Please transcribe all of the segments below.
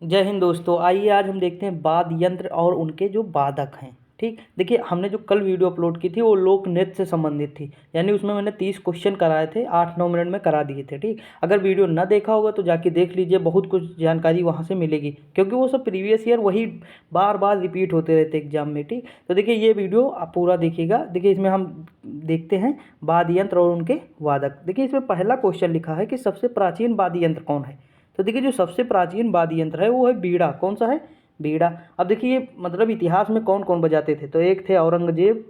जय हिंद दोस्तों। आइए आज हम देखते हैं वाद्य यंत्र और उनके जो वादक हैं। ठीक, देखिए हमने जो कल वीडियो अपलोड की थी वो लोक नृत्य से संबंधित थी, यानी उसमें मैंने 30 क्वेश्चन कराए थे, 8-9 मिनट में करा दिए थे। ठीक, अगर वीडियो ना देखा होगा तो जाके देख लीजिए, बहुत कुछ जानकारी वहाँ से मिलेगी, क्योंकि वो सब प्रीवियस ईयर वही बार बार रिपीट होते रहते एग्जाम में। ठीक, तो देखिए ये वीडियो आप पूरा देखिएगा। देखिए इसमें हम देखते हैं वाद्य यंत्र और उनके वादक। देखिए इसमें पहला क्वेश्चन लिखा है कि सबसे प्राचीन वाद्य यंत्र कौन है। तो देखिए जो सबसे प्राचीन वाद्य यंत्र है वो है बीड़ा। कौन सा है? बीड़ा। अब देखिए ये मतलब इतिहास में कौन कौन बजाते थे, तो एक थे औरंगजेब।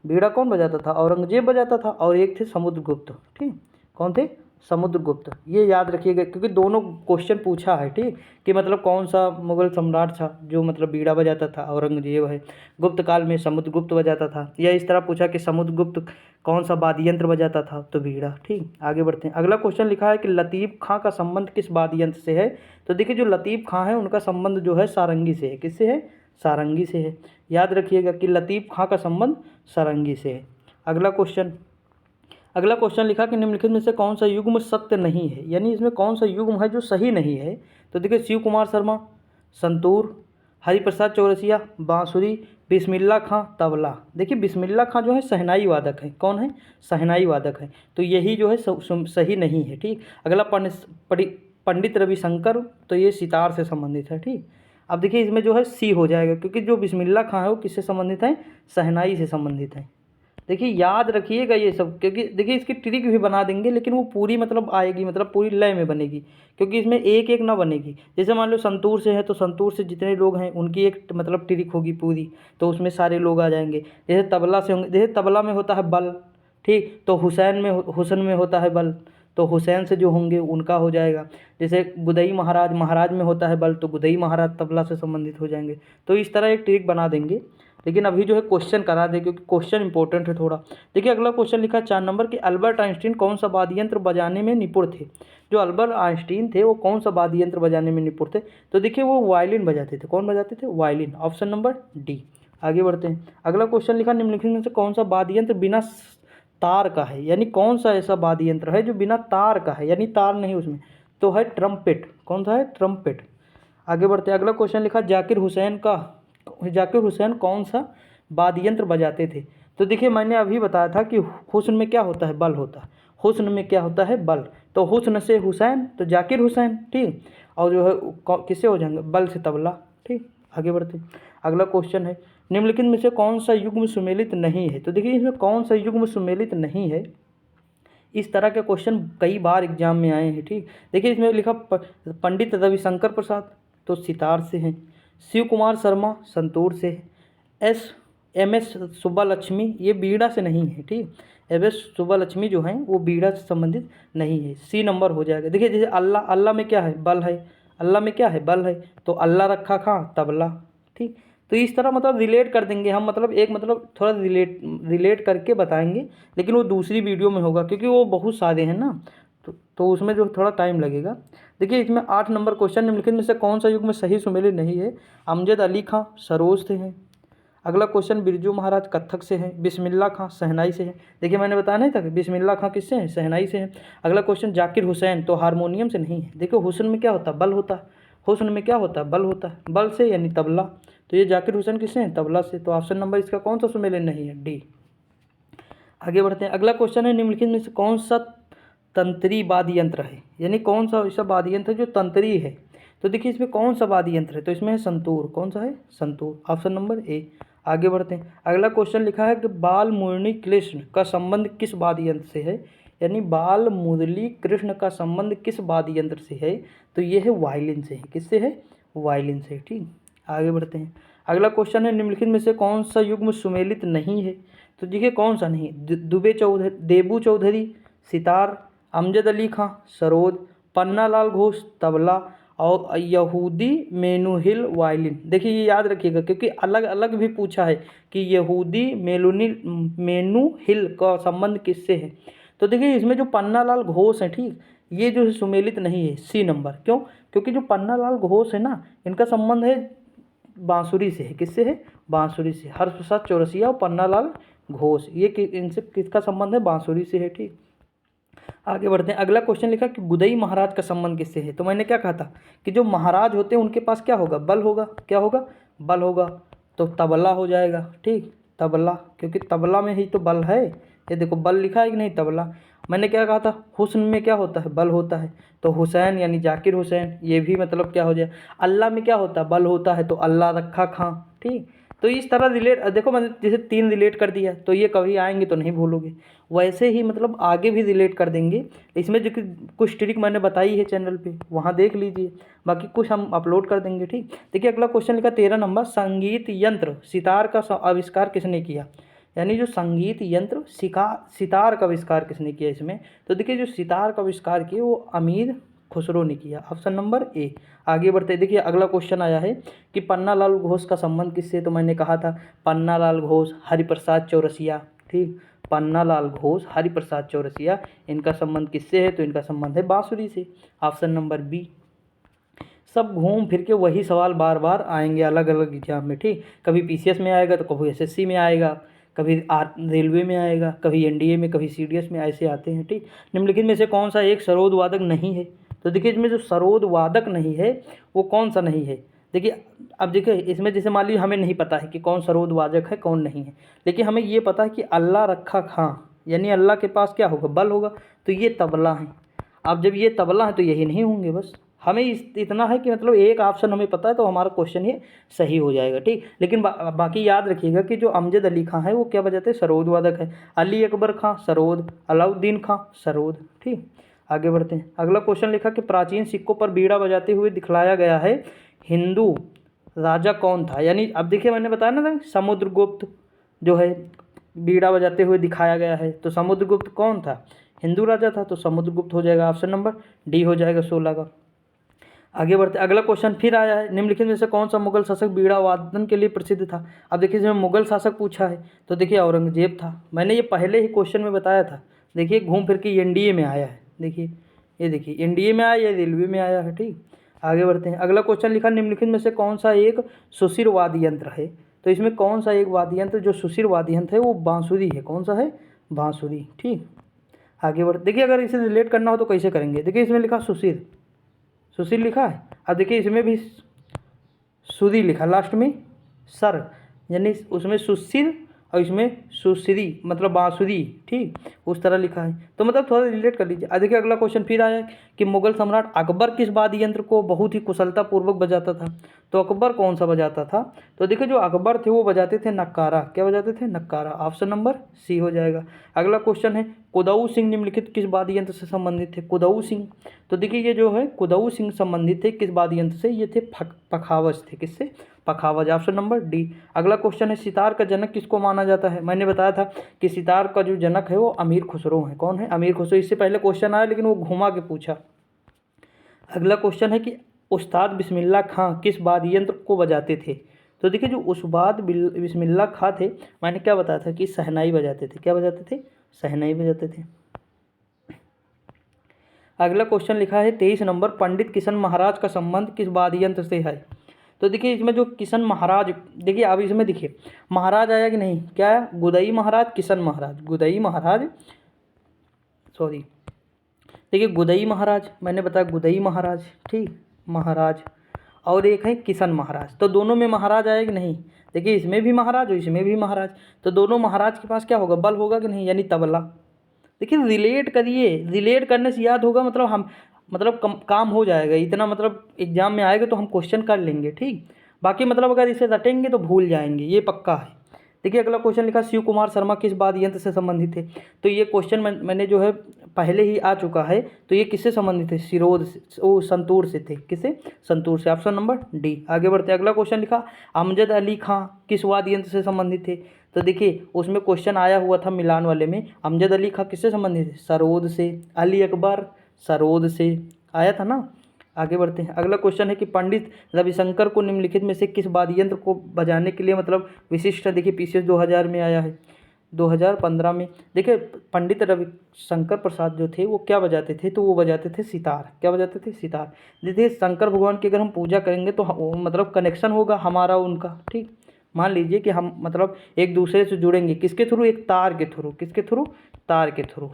बीड़ा कौन बजाता था? औरंगजेब बजाता था। और एक थे समुद्रगुप्त। ठीक, कौन थे? समुद्रगुप्त। ये याद रखिएगा क्योंकि दोनों क्वेश्चन पूछा है। ठीक, कि मतलब कौन सा मुगल सम्राट था जो मतलब बीड़ा बजाता था? औरंगजेब है। गुप्त काल में समुद्रगुप्त बजाता था। या इस तरह पूछा कि समुद्रगुप्त कौन सा वाद्य यंत्र बजाता था? तो बीड़ा। ठीक, आगे बढ़ते हैं। अगला क्वेश्चन लिखा है कि लतीफ़ खां का संबंध किस वाद्य यंत्र से है। तो देखिए जो लतीफ़ खां है उनका संबंध जो है सारंगी से है। किससे है? सारंगी से है। याद रखिएगा कि लतीफ़ खां का संबंध सारंगी से है। अगला क्वेश्चन लिखा कि निम्नलिखित में से कौन सा युग्म सत्य नहीं है, यानी इसमें कौन सा युग्म है जो सही नहीं है। तो देखिए शिव कुमार शर्मा संतूर, हरिप्रसाद चौरसिया बांसुरी, बिस्मिल्लाह खां तबला। देखिए बिस्मिल्लाह खां जो है शहनाई वादक है। कौन है? शहनाई वादक है। तो यही जो है सही नहीं है। ठीक, अगला पंडित रविशंकर, तो ये सितार से संबंधित है। ठीक, अब देखिए इसमें जो है सी हो जाएगा क्योंकि जो बिस्मिल्लाह खां है वो किससे संबंधित है? शहनाई से संबंधित है। देखिए याद रखिएगा ये सब, क्योंकि देखिए इसकी ट्रिक भी बना देंगे लेकिन वो पूरी मतलब आएगी, मतलब पूरी लय में बनेगी, क्योंकि इसमें एक एक ना बनेगी। जैसे मान लो संतूर से है तो संतूर से जितने लोग हैं उनकी एक मतलब ट्रिक होगी पूरी, तो उसमें सारे लोग आ जाएंगे। जैसे तबला से होंगे, जैसे तबला में होता है बल। ठीक, तो हुसैन में होता है बल, तो हुसैन से जो होंगे उनका हो जाएगा। जैसे गुदई महाराज में होता है बल, तो गुदई महाराज तबला से संबंधित हो जाएंगे। तो इस तरह एक ट्रिक बना देंगे, लेकिन अभी जो है क्वेश्चन करा दे क्योंकि क्वेश्चन इंपॉर्टेंट है थोड़ा। देखिए अगला क्वेश्चन लिखा है 4 नंबर कि अल्बर्ट आइंस्टीन कौन सा वाद्य यंत्र बजाने में निपुण थे। जो अल्बर्ट आइंस्टीन थे वो कौन सा वाद्य यंत्र बजाने में निपुण थे? तो देखिए वो वायलिन बजाते थे। कौन बजाते थे? वायलिन। Option number D. आगे बढ़ते हैं। अगला क्वेश्चन लिखा निम्नलिखित में से कौन सा वाद्य यंत्र बिना तार का है, यानी कौन सा ऐसा वाद्य यंत्र है जो बिना तार का है, यानी तार नहीं उसमें? तो है ट्रम्पेट। कौन सा है? ट्रम्पेट। आगे बढ़ते हैं। अगला क्वेश्चन लिखा जाकिर हुसैन कौन सा वाद्य यंत्र बजाते थे। तो देखिए मैंने अभी बताया था कि हुस्न में क्या होता है? बल होता है। हुस्न में क्या होता है? बल। तो हुस्न से हुसैन, तो जाकिर हुसैन। ठीक, और जो है किससे हो जाएंगे? बल से तबला। ठीक, आगे बढ़ते हैं। अगला क्वेश्चन है निम्नलिखित में से कौन सा युग्म सुमेलित नहीं है। तो देखिए इसमें कौन सा युग्म सुमेलित नहीं है, इस तरह के क्वेश्चन कई बार एग्जाम में आए हैं। ठीक, देखिए इसमें लिखा पंडित रविशंकर प्रसाद, तो सितार से हैं। शिव कुमार शर्मा संतूर से है। एम एस सुब्बालक्ष्मी ये बीड़ा से नहीं है। ठीक, एम एस सुब्बालक्ष्मी जो हैं वो बीड़ा से संबंधित नहीं है। सी नंबर हो जाएगा। देखिए जैसे अल्लाह, अल्लाह में क्या है? बल है। अल्लाह में क्या है? बल है। तो अल्लाह रखा खां तबला। ठीक, तो इस तरह मतलब रिलेट कर देंगे हम, मतलब एक मतलब थोड़ा रिलेट करके बताएंगे, लेकिन वो दूसरी वीडियो में होगा क्योंकि वो बहुत सारे हैं ना, तो उसमें जो थोड़ा टाइम लगेगा। देखिए इसमें 8 नंबर क्वेश्चन निम्नलिखित में से कौन सा युग में सही सुमेलित नहीं है। अमजद अली खां सरोज से हैं। अगला क्वेश्चन बिरजू महाराज कत्थक से हैं। बिस्मिल्लाह खां शहनाई से हैं। देखिए मैंने बताया नहीं था कि बिस्मिल्लाह खां किससे हैं? शहनाई से हैं। अगला क्वेश्चन जाकिर हुसैन तो हारमोनियम से नहीं है। देखो हुस्न में क्या होता है? बल होता है। हुस्न में क्या होता है? बल होता है। बल से यानी तबला। तो ये जाकिर हुसैन किससे हैं? तबला से। तो ऑप्शन नंबर इसका कौन सा सुमेलित नहीं है? डी। आगे बढ़ते हैं। अगला क्वेश्चन है निम्नलिखित में से कौन सा तंत्री वाद्य यंत्र है, यानी कौन सा ऐसा वाद्य यंत्र है जो तंत्री है। तो देखिए इसमें कौन सा वाद्य यंत्र है, तो इसमें है संतूर। कौन सा है? संतूर। Option number A. आगे बढ़ते हैं। अगला क्वेश्चन लिखा है कि बाल मुरली कृष्ण का संबंध किस वाद्य यंत्र से है, यानी बाल मुरली कृष्ण का संबंध किस वाद्य यंत्र से है। तो ये है वायलिन से है। किससे है? वायलिन से। ठीक, आगे बढ़ते हैं। अगला क्वेश्चन है निम्नलिखित में से कौन सा युग्म सुमेलित नहीं है। तो देखिए कौन सा नहीं? देबू चौधरी सितार, अमजद अली खां सरोद, पन्नालाल घोष तबला और यहूदी मेनुहिल वायलिन। देखिए ये याद रखिएगा क्योंकि अलग अलग भी पूछा है कि यहूदी मेनुहिल का संबंध किससे है। तो देखिए इसमें जो पन्नालाल घोष है, ठीक, ये जो है सुमेलित नहीं है। C number. क्यों? क्योंकि जो पन्नालाल घोष है ना, इनका संबंध है बांसुरी से है। किससे है? बांसुरी से। हरप्रसाद चौरसिया और पन्नालाल घोष, ये इनसे किसका संबंध है? बांसुरी से है। ठीक, आगे बढ़ते हैं। अगला क्वेश्चन लिखा कि गुदई महाराज का संबंध किससे है। तो मैंने क्या कहा था कि जो महाराज होते हैं उनके पास क्या होगा, बल होगा। क्या होगा, बल होगा। तो तबला हो जाएगा, ठीक, तबला, क्योंकि तबला में ही तो बल है। ये देखो बल लिखा है कि नहीं, तबला। मैंने क्या कहा था, हुस्न में क्या होता है, बल होता है। तो हुसैन यानी जाकिर हुसैन, ये भी मतलब क्या हो जाए। अल्लाह में क्या होता है, बल होता है, तो अल्लाह रखा खां, ठीक। तो इस तरह रिलेट, देखो मैंने जैसे 3 रिलेट कर दिया, तो ये कभी आएंगे तो नहीं भूलोगे। वैसे ही मतलब आगे भी रिलेट कर देंगे। इसमें जो कि कुछ ट्रिक मैंने बताई है चैनल पे, वहाँ देख लीजिए, बाकी कुछ हम अपलोड कर देंगे, ठीक। देखिए अगला क्वेश्चन लिखा 13 नंबर, संगीत यंत्र सितार का आविष्कार किसने किया। यानी जो संगीत यंत्र सितार का आविष्कार किसने किया इसमें। तो देखिए जो सितार का आविष्कार किया वो अमीर खुसरो ने किया, ऑप्शन नंबर ए। आगे बढ़ते देखिए अगला क्वेश्चन आया है कि पन्नालाल घोष का संबंध किससे। तो मैंने कहा था पन्नालाल घोष हरिप्रसाद चौरसिया, ठीक। पन्नालाल घोष हरिप्रसाद चौरसिया, इनका संबंध किससे है। तो इनका संबंध है बांसुरी से, ऑप्शन नंबर बी। सब घूम फिर के वही सवाल बार बार आएंगे अलग अलग एग्जाम में, ठीक। कभी पीसीएस में आएगा तो कभी एसएससी में आएगा, कभी रेलवे में आएगा, कभी एनडीए में, कभी सीडीएस में, ऐसे आते हैं, ठीक। निम्नलिखित में से कौन सा एक सरोद वादक नहीं है। तो देखिए इसमें जो सरोद वादक नहीं है वो कौन सा नहीं है। देखिए अब देखिए इसमें जैसे मान लीजिए हमें नहीं पता है कि कौन सरोद वादक है कौन नहीं है, लेकिन हमें ये पता है कि अल्लाह रखा खां, यानी अल्लाह के पास क्या होगा, बल होगा। तो ये तबला है। अब जब ये तबला है तो यही नहीं होंगे। बस हमें इतना है कि मतलब एक ऑप्शन हमें पता है तो हमारा क्वेश्चन ये सही हो जाएगा, ठीक। लेकिन बाकी याद रखिएगा कि जो अमजद अली खां है वो क्या बजाते हैं, सरोद वादक है। अली अकबर खां सरोद, अलाउद्दीन खां सरोद, ठीक। आगे बढ़ते हैं। अगला क्वेश्चन लिखा कि प्राचीन सिक्कों पर बीड़ा बजाते हुए दिखलाया गया है हिंदू राजा कौन था। यानी अब देखिए मैंने बताया ना समुद्रगुप्त जो है बीड़ा बजाते हुए दिखाया गया है, तो समुद्रगुप्त कौन था, हिंदू राजा था। तो समुद्रगुप्त हो जाएगा, ऑप्शन नंबर डी हो जाएगा 16 का। आगे बढ़ते अगला क्वेश्चन फिर आया है, निम्नलिखित में से कौन सा मुगल शासक बीड़ा वादन के लिए प्रसिद्ध था। अब देखिए इसमें मुगल शासक पूछा है तो देखिए औरंगजेब था। मैंने ये पहले ही क्वेश्चन में बताया था। देखिए घूम फिर के एनडीए में आया है, देखिए ये देखिए एनडीए में आया, ये रेलवे में आया है, ठीक। आगे बढ़ते हैं। अगला क्वेश्चन लिखा निम्नलिखित में से कौन सा एक सुशिर वाद्य यंत्र है। तो इसमें कौन सा एक वाद्य यंत्र जो सुशिर वाद्य यंत्र है वो बांसुरी है। कौन सा है, बांसुरी, ठीक। आगे बढ़ते देखिए अगर इसे रिलेट करना हो तो कैसे करेंगे। देखिए इसमें लिखा सुशिर, सुशील लिखा है। अब देखिए इसमें भी सुधी लिखा लास्ट में सर, यानी उसमें सुशील और इसमें सुश्री मतलब बांसुरी, ठीक, उस तरह लिखा है। तो मतलब थोड़ा रिलेट कर लीजिए। देखिए अगला क्वेश्चन फिर आया कि मुगल सम्राट अकबर किस वाद्य यंत्र को बहुत ही कुशलतापूर्वक बजाता था। तो अकबर कौन सा बजाता था। तो देखिए जो अकबर थे वो बजाते थे नक्कारा। क्या बजाते थे, नक्कारा, ऑप्शन नंबर सी हो जाएगा। अगला क्वेश्चन है कुदऊ सिंह निम्नलिखित किस वाद्य यंत्र से संबंधित थे। कुदऊ सिंह, तो देखिए ये जो है कुदऊ सिंह संबंधित थे किस वाद्य यंत्र से, ये थे पखावज थे। किससे, पखावज, ऑप्शन नंबर डी। अगला क्वेश्चन है सितार का जनक किसको माना जाता है। मैंने बताया था कि सितार का जो जनक है वो अमीर खुसरो है। कौन है, अमीर खुसरो। इससे पहले क्वेश्चन आया लेकिन वो घुमा के पूछा। अगला क्वेश्चन है कि उस्ताद बिस्मिल्लाह खां किस वाद्य यंत्र को बजाते थे। तो देखिए जो उस्ताद बिस्मिल्लाह खां थे, मैंने क्या बताया था कि शहनाई बजाते थे। क्या बजाते थे, शहनाई बजाते थे। अगला क्वेश्चन लिखा है 23 नंबर, पंडित किशन महाराज का संबंध किस वाद्य यंत्र से है। तो देखिए इसमें जो किशन महाराज, देखिए अब इसमें देखिए महाराज आया कि नहीं, क्या है, गुदई महाराज, किशन महाराज, गुदई महाराज, सॉरी देखिए गुदई महाराज, मैंने बताया गुदई महाराज, ठीक, महाराज, और एक है किशन महाराज। तो दोनों में महाराज आया कि नहीं। देखिए इसमें भी महाराज और इसमें भी महाराज, तो दोनों महाराज के पास क्या होगा, बल होगा कि नहीं, यानी तबला। देखिए रिलेट करिए, रिलेट करने से याद होगा, मतलब हम मतलब काम हो जाएगा इतना, मतलब एग्जाम में आएगा तो हम क्वेश्चन कर लेंगे, ठीक। बाकी मतलब अगर इसे रटेंगे तो भूल जाएंगे, ये पक्का है। देखिए अगला क्वेश्चन लिखा शिव कुमार शर्मा किस वाद्य यंत्र से संबंधित थे। तो ये क्वेश्चन मैंने जो है पहले ही आ चुका है। तो ये किससे संबंधित थे, सिरोद से, ओ संतूर से थे। किससे, संतूर से, ऑप्शन नंबर डी। आगे बढ़ते हैं। अगला क्वेश्चन लिखा अमजद अली खां किस वाद्य यंत्र से संबंधित थे। तो देखिए उसमें क्वेश्चन आया हुआ था मिलान वाले में, अमजद अली खां किससे संबंधित थे, सरोद से। अली अकबर सरोद से, आया था ना। आगे बढ़ते हैं। अगला क्वेश्चन है कि पंडित रविशंकर को निम्नलिखित में से किस वाद्य यंत्र को बजाने के लिए मतलब विशिष्ट, देखिए पीसीएस 2000 में आया है, 2015 में। देखिए पंडित रविशंकर प्रसाद जो थे वो क्या बजाते थे, तो वो बजाते थे सितार। क्या बजाते थे, सितार। देखिए शंकर भगवान की अगर हम पूजा करेंगे तो मतलब कनेक्शन होगा हमारा उनका, ठीक। मान लीजिए कि हम मतलब एक दूसरे से जुड़ेंगे किसके थ्रू, एक तार के थ्रू। किसके थ्रू, तार के थ्रू।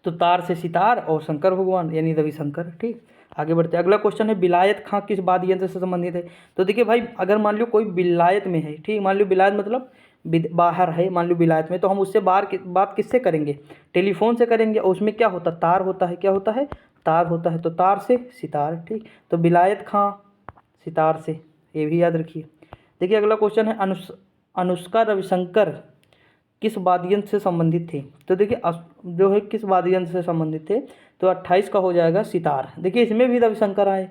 तो तार से सितार और शंकर भगवान यानी रविशंकर। ठीक, आगे बढ़ते हैं। अगला क्वेश्चन है विलायत खां किस वाद्य यंत्र से संबंधित है। तो देखिए भाई, अगर मान लो कोई विलायत में है, ठीक, मान लो विलायत मतलब बाहर है, मान लो विलायत में, तो हम उससे बात किससे करेंगे, टेलीफोन से करेंगे। और उसमें क्या होता है, तार होता है, क्या होता है, तार होता है, तो तार से सितार। ठीक, तो विलायत खां सितार से, ये भी याद रखिए। देखिए अगला क्वेश्चन है अनुष्का रविशंकर किस वाद्य यंत्र से संबंधित थे। तो देखिए जो है किस वाद्य यंत्र से संबंधित थे, तो 28 का हो जाएगा सितार। देखिए इसमें भी रविशंकर आए,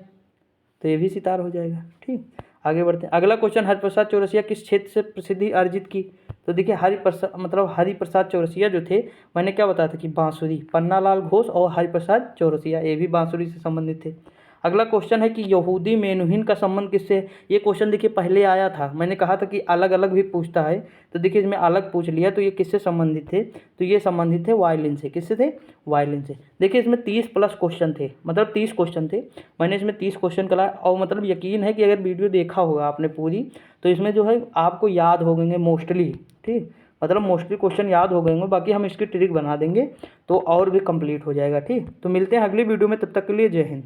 तो ये भी सितार हो जाएगा। ठीक, आगे बढ़ते हैं। अगला क्वेश्चन, हरिप्रसाद चौरसिया किस क्षेत्र से प्रसिद्धि अर्जित की। तो देखिए हरिप्रसाद चौरसिया जो थे, मैंने क्या बताया था कि बांसुरी, पन्नालाल घोष और हरिप्रसाद चौरसिया, ये भी बांसुरी से संबंधित थे। अगला क्वेश्चन है कि यहूदी मेनुहिन का संबंध किससे। ये क्वेश्चन देखिए पहले आया था, मैंने कहा था कि अलग अलग भी पूछता है, तो देखिए इसमें अलग पूछ लिया। तो ये किससे संबंधित थे, तो ये संबंधित थे वायलिन से। किससे थे, वायलिन से। देखिए इसमें 30+ क्वेश्चन थे, मतलब 30 क्वेश्चन थे, मैंने इसमें 30 क्वेश्चन कराया। और मतलब यकीन है कि अगर वीडियो देखा होगा आपने पूरी, तो इसमें जो है आपको याद हो गएंगे मोस्टली। ठीक, मतलब मोस्टली क्वेश्चन याद हो गए होंगे, बाकी हम इसकी ट्रिक बना देंगे तो और भी कंप्लीट हो जाएगा। ठीक, तो मिलते हैं अगली वीडियो में, तब तक के लिए जय हिंद।